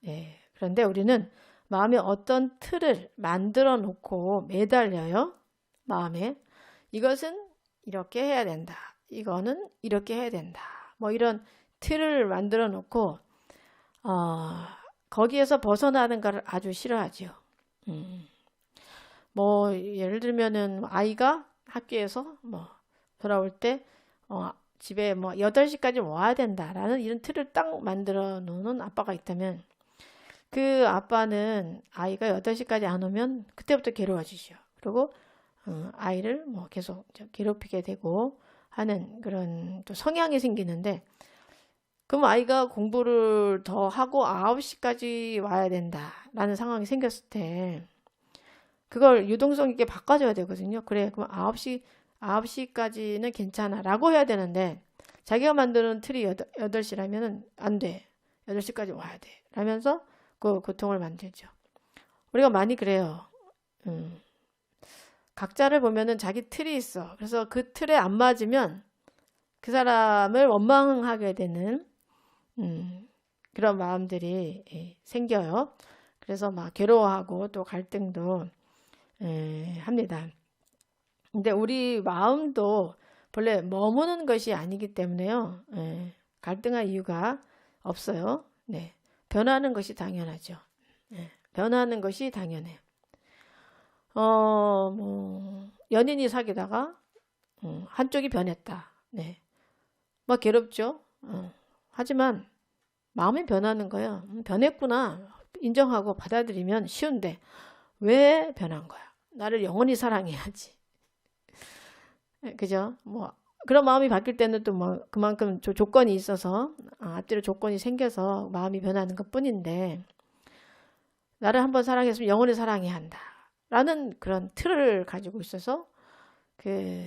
그런데 우리는 마음에 어떤 틀을 만들어 놓고 매달려요. 마음에 이것은 이렇게 해야 된다. 이거는 이렇게 해야 된다. 뭐 이런 틀을 만들어 놓고 거기에서 벗어나는 걸 아주 싫어하죠. 뭐 예를 들면은 아이가 학교에서 뭐 돌아올 때 집에 뭐 8시까지 와야 된다라는 이런 틀을 딱 만들어 놓는 아빠가 있다면 그 아빠는 아이가 8시까지 안 오면 그때부터 괴로워지죠. 그리고 아이를 뭐 계속 괴롭히게 되고 하는 그런 또 성향이 생기는데 그럼 아이가 공부를 더 하고 9시까지 와야 된다라는 상황이 생겼을 때 그걸 유동성 있게 바꿔줘야 되거든요. 그래, 그럼 9시까지는 괜찮아 라고 해야 되는데 자기가 만드는 틀이 8시라면 안 돼. 8시까지 와야 돼. 라면서 그 고통을 만들죠. 우리가 많이 그래요. 각자를 보면은 자기 틀이 있어. 그래서 그 틀에 안 맞으면 그 사람을 원망하게 되는 그런 마음들이 생겨요. 그래서 막 괴로워하고 또 갈등도 합니다. 근데 우리 마음도 본래 머무는 것이 아니기 때문에요. 갈등할 이유가 없어요. 네. 변하는 것이 당연하죠. 변하는 것이 당연해. 뭐 연인이 사귀다가 한쪽이 변했다. 네. 뭐 괴롭죠. 하지만 마음이 변하는 거예요. 변했구나. 인정하고 받아들이면 쉬운데 왜 변한 거야? 나를 영원히 사랑해야지. 그죠? 뭐 그런 마음이 바뀔 때는 또 뭐 그만큼 조건이 있어서 앞뒤로 조건이 생겨서 마음이 변하는 것뿐인데 나를 한번 사랑했으면 영원히 사랑해야 한다. 라는 그런 틀을 가지고 있어서 그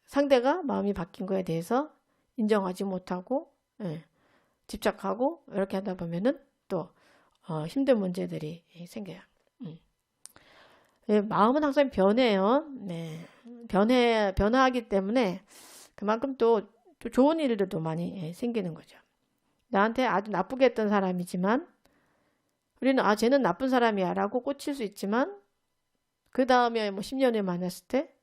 상대가 마음이 바뀐 거에 대해서 인정하지 못하고 집착하고 이렇게 하다 보면은 또 힘든 문제들이 생겨요. 마음은 항상 변해요. 네. 변화하기 때문에 그만큼 또 좋은 일들도 많이 생기는 거죠. 나한테 아주 나쁘게 했던 사람이지만 우리는 쟤는 나쁜 사람이야 라고 꽂힐 수 있지만 그 다음에 뭐 10년을 만났을 때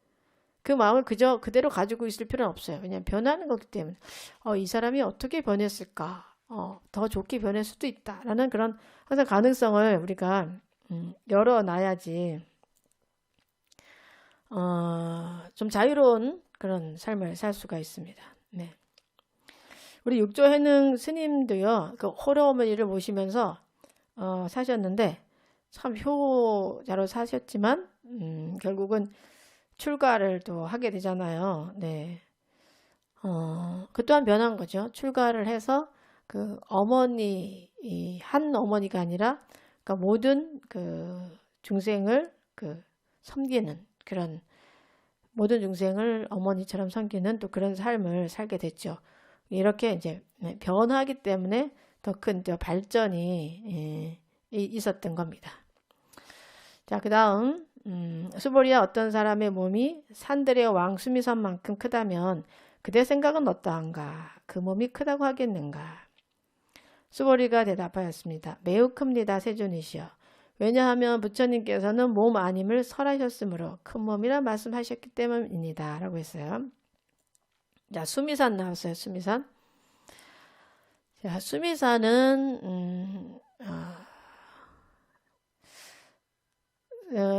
그 마음을 그대로 가지고 있을 필요는 없어요. 왜냐하면 변하는 거기 때문에 이 사람이 어떻게 변했을까? 더 좋게 변할 수도 있다라는 그런 항상 가능성을 우리가 열어놔야지 좀 자유로운 그런 삶을 살 수가 있습니다. 네. 우리 육조해능 스님도요, 그 호러어머니를 모시면서 사셨는데 참 효자로 사셨지만 결국은 출가를 또 하게 되잖아요. 네. 그 또한 변한 거죠. 출가를 해서 그 어머니, 한 어머니가 아니라 그러니까 모든 그 중생을 섬기는 그런 모든 중생을 어머니처럼 섬기는 또 그런 삶을 살게 됐죠. 이렇게 이제 변하기 때문에 더 큰 발전이 있었던 겁니다. 자, 그 다음 수보리야 어떤 사람의 몸이 산들의 왕 수미산만큼 크다면 그대 생각은 어떠한가? 그 몸이 크다고 하겠는가? 수보리가 대답하였습니다. 매우 큽니다. 세존이시여. 왜냐하면 부처님께서는 몸 아님을 설하셨으므로 큰 몸이라 말씀하셨기 때문입니다. 라고 했어요. 자, 수미산 나왔어요. 수미산. 자, 수미산은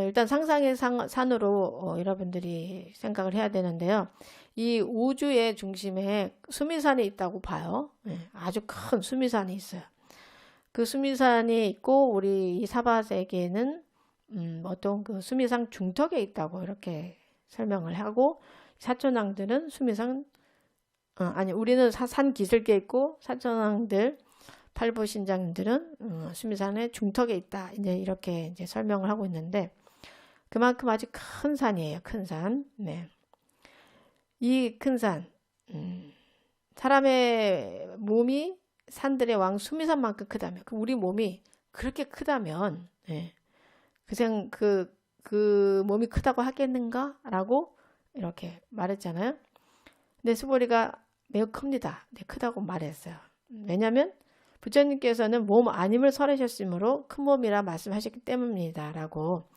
일단 상상의 산으로 여러분들이 생각을 해야 되는데요. 이 우주의 중심에 수미산이 있다고 봐요. 아주 큰 수미산이 있어요. 그 수미산이 있고 우리 이 사바세계는 어떤 그 수미산 중턱에 있다고 이렇게 설명을 하고 사천왕들은 수미산 아니 우리는 산 기슭에 있고 사천왕들 팔부신장들은 수미산의 중턱에 있다. 이제 이렇게 이제 설명을 하고 있는데 그만큼 아주 큰 산이에요. 큰 산. 네. 이 큰 산, 사람의 몸이 산들의 왕 수미산만큼 크다면, 우리 몸이 그렇게 크다면, 네. 그 몸이 크다고 하겠는가? 라고 이렇게 말했잖아요. 근데 수보리가 매우 큽니다. 네, 크다고 말했어요. 왜냐면 부처님께서는 몸 아님을 설하셨으므로 큰 몸이라 말씀하셨기 때문입니다. 라고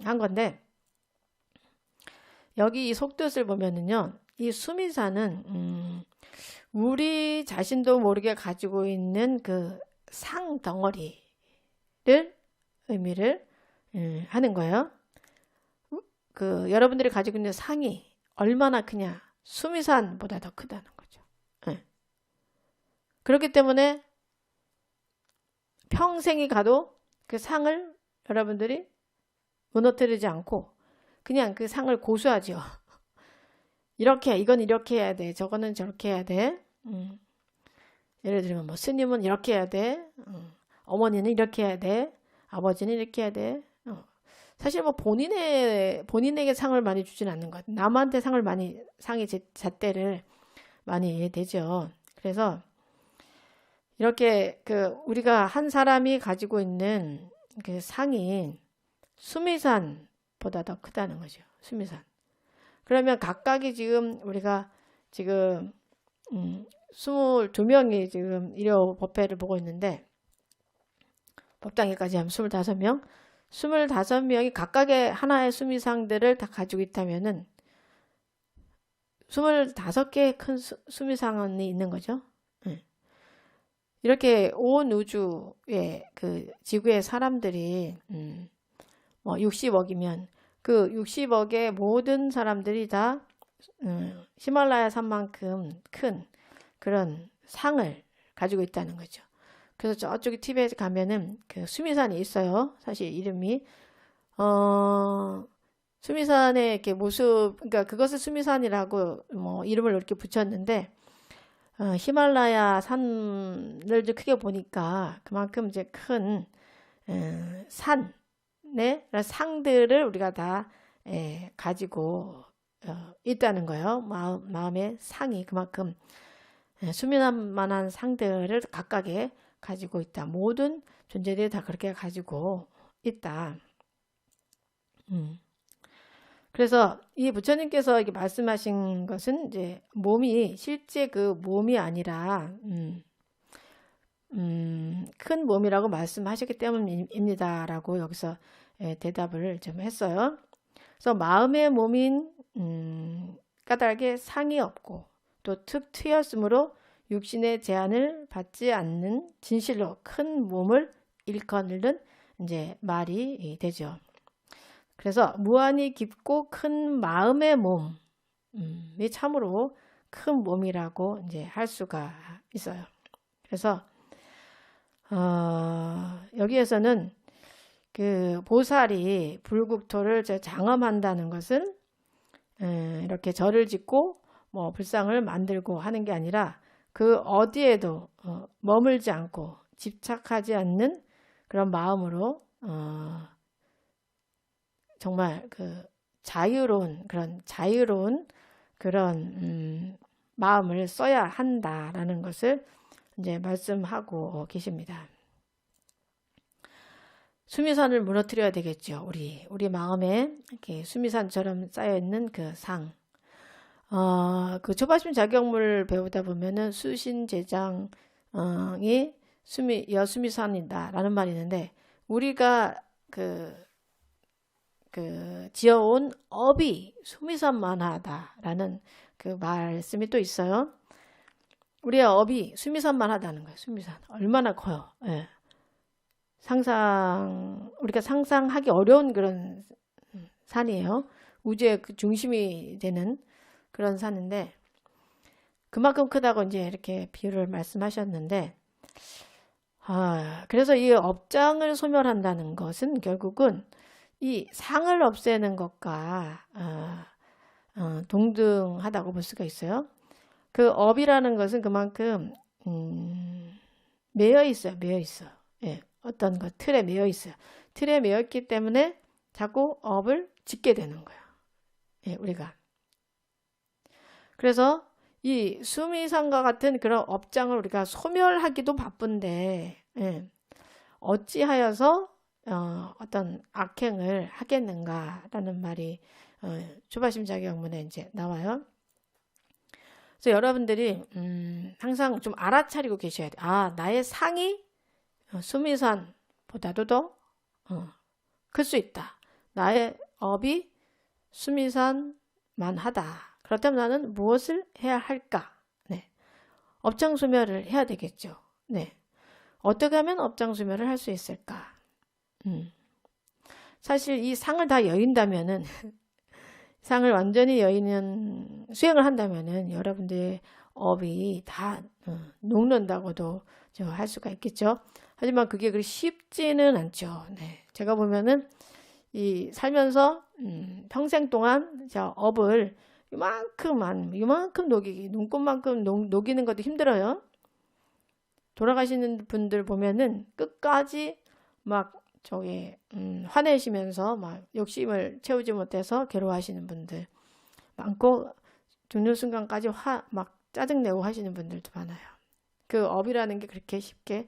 한 건데, 여기 이 속뜻을 보면은요, 이 수미사는 우리 자신도 모르게 가지고 있는 그 상덩어리를 의미를 하는 거예요. 그 여러분들이 가지고 있는 상이 얼마나 크냐, 수미산보다 더 크다는 거죠. 그렇기 때문에 평생이 가도 그 상을 여러분들이 무너뜨리지 않고 그냥 그 상을 고수하죠. 이건 이렇게 해야 돼, 저거는 저렇게 해야 돼. 예를 들면 뭐 스님은 이렇게 해야 돼, 어머니는 이렇게 해야 돼, 아버지는 이렇게 해야 돼. 사실 뭐 본인에게 상을 많이 주지는 않는 것 같아요. 남한테 상의 잣대를 많이 되죠. 그래서 이렇게 우리가 한 사람이 가지고 있는 그 상이 수미산보다 더 크다는 거죠. 수미산. 그러면 각각이 지금 우리가 지금 22명이 지금 일요 법회를 보고 있는데, 법당에까지 하면 25명, 25명이 각각의 하나의 수미상들을 다 가지고 있다면은 25개의 큰 수미상이 있는 거죠. 이렇게 온 우주의 그 지구의 사람들이 뭐 60억이면 그 60억의 모든 사람들이 다 히말라야 산만큼 큰 그런 상을 가지고 있다는 거죠. 그래서 저쪽에 티베트에 가면은 그 수미산이 있어요. 사실 이름이 수미산의 이렇게 모습, 그러니까 그것을 수미산이라고 뭐 이름을 이렇게 붙였는데, 히말라야 산을 좀 크게 보니까 그만큼 이제 큰 산의 상들을 우리가 다 가지고 있다는 거예요. 마음의 상이 그만큼 수미만한 상들을 각각의 가지고 있다. 모든 존재들이 다 그렇게 가지고 있다. 그래서 이 부처님께서 이렇게 말씀하신 것은 이제 몸이 실제 그 몸이 아니라 큰 몸이라고 말씀하셨기 때문입니다라고 여기서 대답을 좀 했어요. 그래서 마음의 몸인 까닭에 상이 없고 또 툭 트였으므로 육신의 제한을 받지 않는 진실로 큰 몸을 일컫는 이제 말이 되죠. 그래서 무한히 깊고 큰 마음의 몸이 참으로 큰 몸이라고 이제 할 수가 있어요. 그래서 여기에서는 그 보살이 불국토를 장엄한다는 것은 이렇게 절을 짓고 뭐 불상을 만들고 하는 게 아니라 그 어디에도 머물지 않고 집착하지 않는 그런 마음으로 정말 그 자유로운 그런 마음을 써야 한다라는 것을 이제 말씀하고 계십니다. 수미산을 무너뜨려야 되겠죠. 우리 마음에 이렇게 수미산처럼 쌓여 있는 그 상. 그 초바심 자격물 배우다 보면은 수신제장이 여수미산이다라는 말이 있는데, 우리가 지어온 업이 수미산만하다라는 그 말씀이 또 있어요. 우리의 업이 수미산만하다는 거예요. 수미산 얼마나 커요. 예. 우리가 상상하기 어려운 그런 산이에요. 우주의 그 중심이 되는 그런 산인데, 그만큼 크다고 이제 이렇게 비유를 말씀하셨는데, 그래서 이 업장을 소멸한다는 것은 결국은 이 상을 없애는 것과 동등하다고 볼 수가 있어요. 그 업이라는 것은 그만큼 매여 있어요. 예, 어떤 것 틀에 매여 있어요. 틀에 매여 있기 때문에 자꾸 업을 짓게 되는 거예요. 예, 우리가. 그래서 이 수미상과 같은 그런 업장을 우리가 소멸하기도 바쁜데, 어찌하여서 어떤 악행을 하겠는가라는 말이 초바심 자격문에 이제 나와요. 그래서 여러분들이 항상 좀 알아차리고 계셔야 돼요. 아, 나의 상이 수미산보다도 더 클 수 있다. 나의 업이 수미산만 하다. 그렇다면 나는 무엇을 해야 할까? 네. 업장소멸을 해야 되겠죠. 네. 어떻게 하면 업장소멸을 할 수 있을까? 사실 이 상을 다 여인다면은 상을 완전히 여인은 수행을 한다면은 여러분들의 업이 다 녹는다고도 할 수가 있겠죠. 하지만 그게 그리 쉽지는 않죠. 네. 제가 보면은 이 살면서 평생 동안 저 업을 이만큼 녹이기 눈곱만큼 녹이는 것도 힘들어요. 돌아가시는 분들 보면은 끝까지 막 저기 화내시면서 막 욕심을 채우지 못해서 괴로워하시는 분들 많고 죽는 순간까지 막 짜증내고 하시는 분들도 많아요. 그 업이라는 게 그렇게 쉽게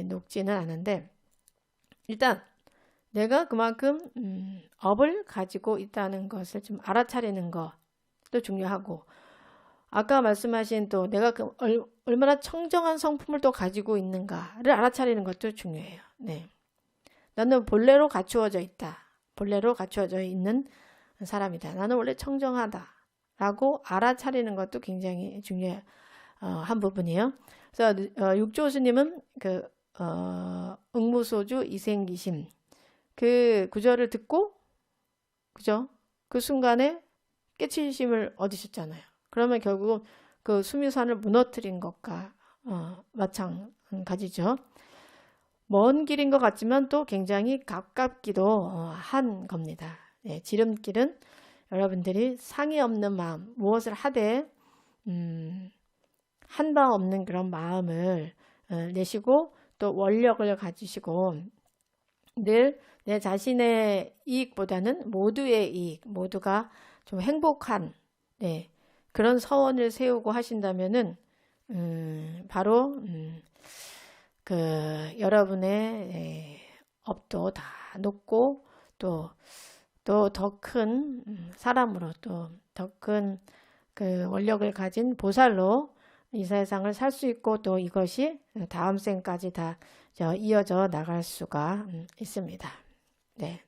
녹지는 않은데 일단 내가 그만큼 업을 가지고 있다는 것을 좀 알아차리는 것도 중요하고 아까 말씀하신 또 내가 얼마나 청정한 성품을 또 가지고 있는가를 알아차리는 것도 중요해요. 네. 나는 본래로 갖추어져 있다. 본래로 갖추어져 있는 사람이다. 나는 원래 청정하다. 라고 알아차리는 것도 굉장히 중요한 부분이에요. 그래서 육조 스님은 응무소주 이생기심 그 구절을 듣고 그죠? 그 순간에 깨치심을 얻으셨잖아요. 그러면 결국 그 수미산을 무너뜨린 것과 마찬가지죠. 먼 길인 것 같지만 또 굉장히 가깝기도 한 겁니다. 네, 지름길은 여러분들이 상이 없는 마음, 무엇을 하되 한 바 없는 그런 마음을 내시고 또 원력을 가지시고 늘 내 자신의 이익보다는 모두의 이익, 모두가 좀 행복한 네, 그런 서원을 세우고 하신다면은 바로 여러분의 업도 다 높고 또 더 큰 사람으로 또 더 큰 그 원력을 가진 보살로 이 세상을 살 수 있고 또 이것이 다음 생까지 다 이어져 나갈 수가 있습니다. 네.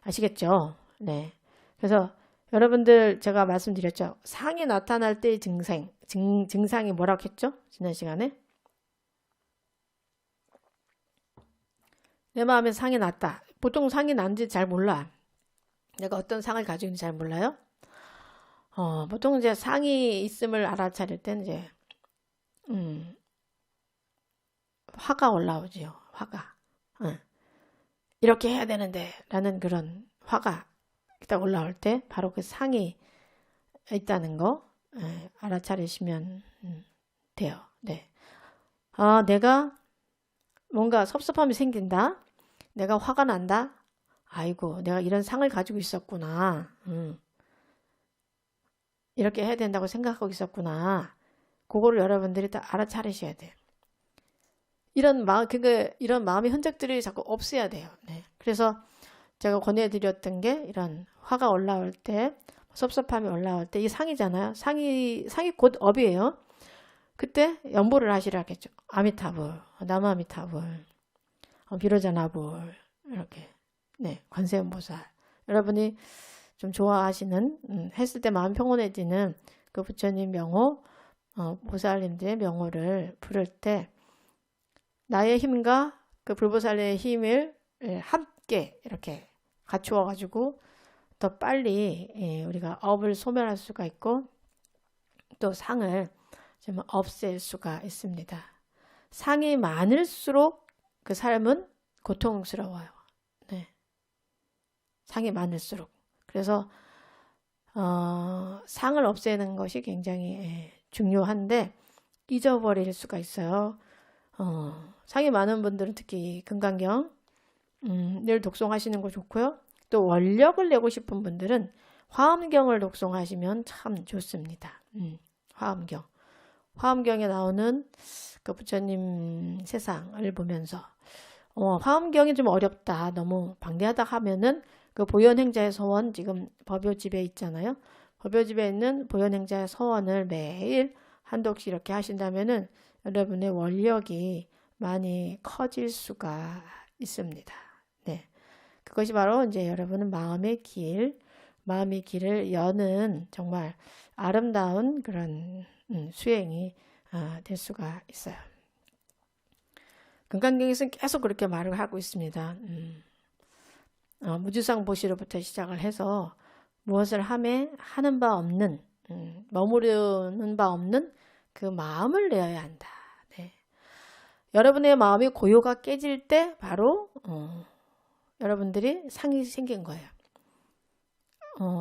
아시겠죠? 네. 그래서 여러분들 제가 말씀드렸죠. 상이 나타날 때의 증상이 뭐라고 했죠? 지난 시간에? 내 마음에 상이 났다. 보통 상이 난지 잘 몰라. 내가 어떤 상을 가지고 있는지 잘 몰라요. 보통 이제 상이 있음을 알아차릴 때는 이제 화가 올라오지요. 화가. 이렇게 해야 되는데 라는 그런 화가 딱 올라올 때 바로 그 상이 있다는 거 알아차리시면 돼요. 네. 내가 뭔가 섭섭함이 생긴다. 내가 화가 난다. 아이고, 내가 이런 상을 가지고 있었구나. 이렇게 해야 된다고 생각하고 있었구나. 그거를 여러분들이 다 알아차리셔야 돼요. 이런 마음의 흔적들이 자꾸 없어야 돼요. 네. 그래서 제가 권해드렸던 게 이런 화가 올라올 때, 섭섭함이 올라올 때, 이 상이잖아요. 상이 곧 업이에요. 그때 연보를 하시라겠죠. 아미타불, 나무아미타불, 비로자나불, 이렇게. 네, 관세음보살. 여러분이 좀 좋아하시는, 했을 때 마음 평온해지는 그 부처님 명호, 보살님들의 명호를 부를 때, 나의 힘과 그 불보살의 힘을 함께 이렇게 갖추어 가지고 더 빨리 우리가 업을 소멸할 수가 있고 또 상을 좀 없앨 수가 있습니다. 상이 많을수록 그 삶은 고통스러워요. 네. 상이 많을수록. 그래서 상을 없애는 것이 굉장히 중요한데 잊어버릴 수가 있어요. 상이 많은 분들은 특히 금강경 늘 독송하시는 거 좋고요. 또 원력을 내고 싶은 분들은 화엄경을 독송하시면 참 좋습니다. 화엄경에 나오는 그 부처님 세상을 보면서 화엄경이 좀 어렵다, 너무 방대하다 하면은 그 보현행자의 서원 지금 법요집에 있잖아요. 법요집에 있는 보현행자의 서원을 매일 한두 억씩 이렇게 하신다면은 여러분의 원력이 많이 커질 수가 있습니다. 네. 그것이 바로 이제 여러분은 마음의 길을 여는 정말 아름다운 그런 수행이 될 수가 있어요. 금강경에서는 계속 그렇게 말을 하고 있습니다. 무주상 보시로부터 시작을 해서 무엇을 하는 바 없는 머무르는 바 없는 그 마음을 내어야 한다. 네. 여러분의 마음이 고요가 깨질 때 바로 여러분들이 상이 생긴 거예요.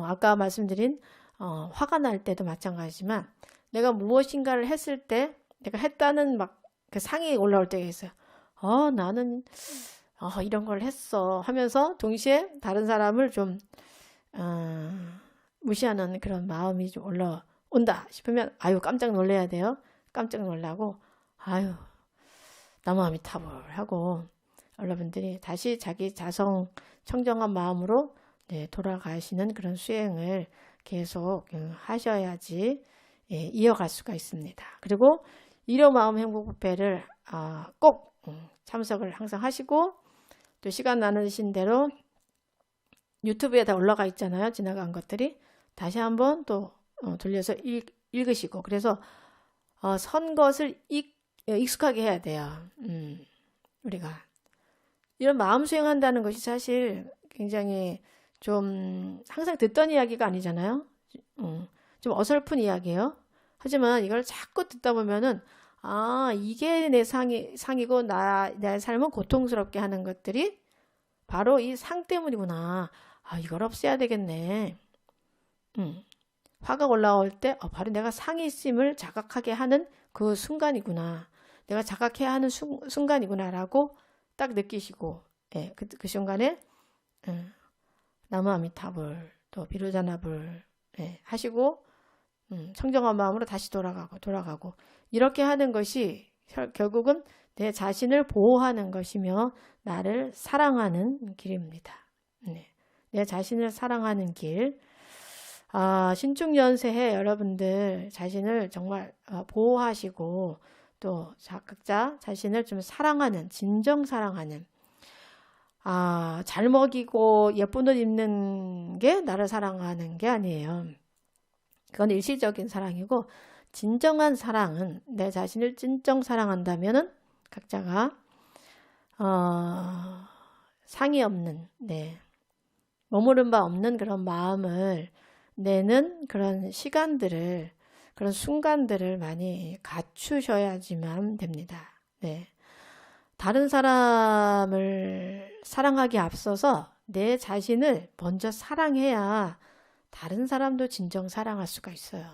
아까 말씀드린 화가 날 때도 마찬가지지만 내가 무엇인가를 했을 때 내가 했다는 막 그 상이 올라올 때가 있어요. 나는 이런 걸 했어 하면서 동시에 다른 사람을 좀 무시하는 그런 마음이 좀 올라온다 싶으면 깜짝 놀래야 돼요. 깜짝 놀라고 나무아미타불하고 여러분들이 다시 자기 자성 청정한 마음으로 돌아가시는 그런 수행을 계속 하셔야지 이어갈 수가 있습니다. 그리고 일요마음 행복법회를 꼭 참석을 항상 하시고 또 시간 나누신 대로 유튜브에 다 올라가 있잖아요. 지나간 것들이 다시 한번 또 돌려서 읽으시고 그래서 선 것을 익숙하게 해야 돼요. 우리가 이런 마음 수행한다는 것이 사실 굉장히 좀 항상 듣던 이야기가 아니잖아요. 좀 어설픈 이야기예요. 하지만 이걸 자꾸 듣다 보면은 이게 내 상이고 내 삶은 고통스럽게 하는 것들이 바로 이 상 때문이구나. 이걸 없애야 되겠네. 화가 올라올 때 바로 내가 상이 있음을 자각하게 하는 그 순간이구나. 내가 자각해야 하는 순간이구나라고 딱 느끼시고 그 순간에 나무아미타불 또 비로자나불 하시고 청정한 마음으로 다시 돌아가고 이렇게 하는 것이 결국은 내 자신을 보호하는 것이며 나를 사랑하는 길입니다. 내 자신을 사랑하는 길. 신축연세에 여러분들 자신을 정말 보호하시고 또 각자 자신을 좀 사랑하는, 진정 사랑하는, 잘 먹이고 예쁜 옷 입는 게 나를 사랑하는 게 아니에요. 그건 일시적인 사랑이고 진정한 사랑은 내 자신을 진정 사랑한다면은 각자가 상이 없는 머무른 바 없는 그런 마음을 내는 그런 시간들을 그런 순간들을 많이 갖추셔야지만 됩니다. 다른 사람을 사랑하기 앞서서 내 자신을 먼저 사랑해야 다른 사람도 진정 사랑할 수가 있어요.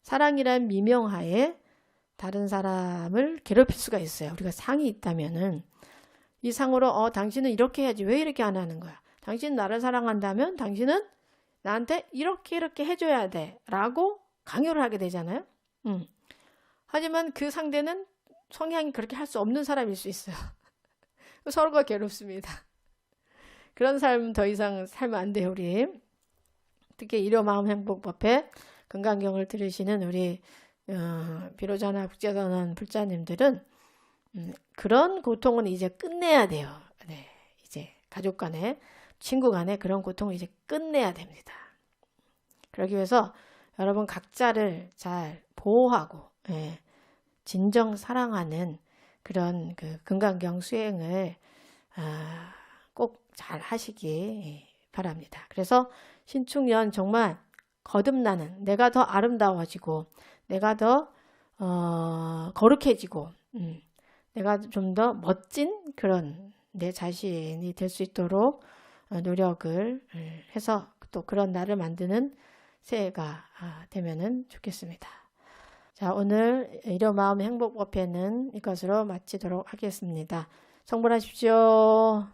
사랑이란 미명하에 다른 사람을 괴롭힐 수가 있어요. 우리가 상이 있다면은 이 상으로 당신은 이렇게 해야지 왜 이렇게 안 하는 거야? 당신 나를 사랑한다면 당신은 나한테 이렇게 해줘야 돼 라고 강요를 하게 되잖아요. 하지만 그 상대는 성향이 그렇게 할 수 없는 사람일 수 있어요. 서로가 괴롭습니다. 그런 삶 더 이상 살면 안 돼요. 우리 특히 일요마음행복법회 금강경을 들으시는 우리 비로자나 국제전환 불자님들은 그런 고통은 이제 끝내야 돼요. 이제 가족 간에 친구 간에 그런 고통을 이제 끝내야 됩니다. 그러기 위해서 여러분 각자를 잘 보호하고 진정 사랑하는 그런 그 금강경 수행을 꼭 잘 하시기 바랍니다. 그래서 신축년 정말 거듭나는 내가 더 아름다워지고 내가 더 거룩해지고 내가 좀 더 멋진 그런 내 자신이 될 수 있도록 노력을 해서 또 그런 나를 만드는 새해가 되면은 좋겠습니다. 자, 오늘 일요마음 행복법회는 이것으로 마치도록 하겠습니다. 성불하십시오.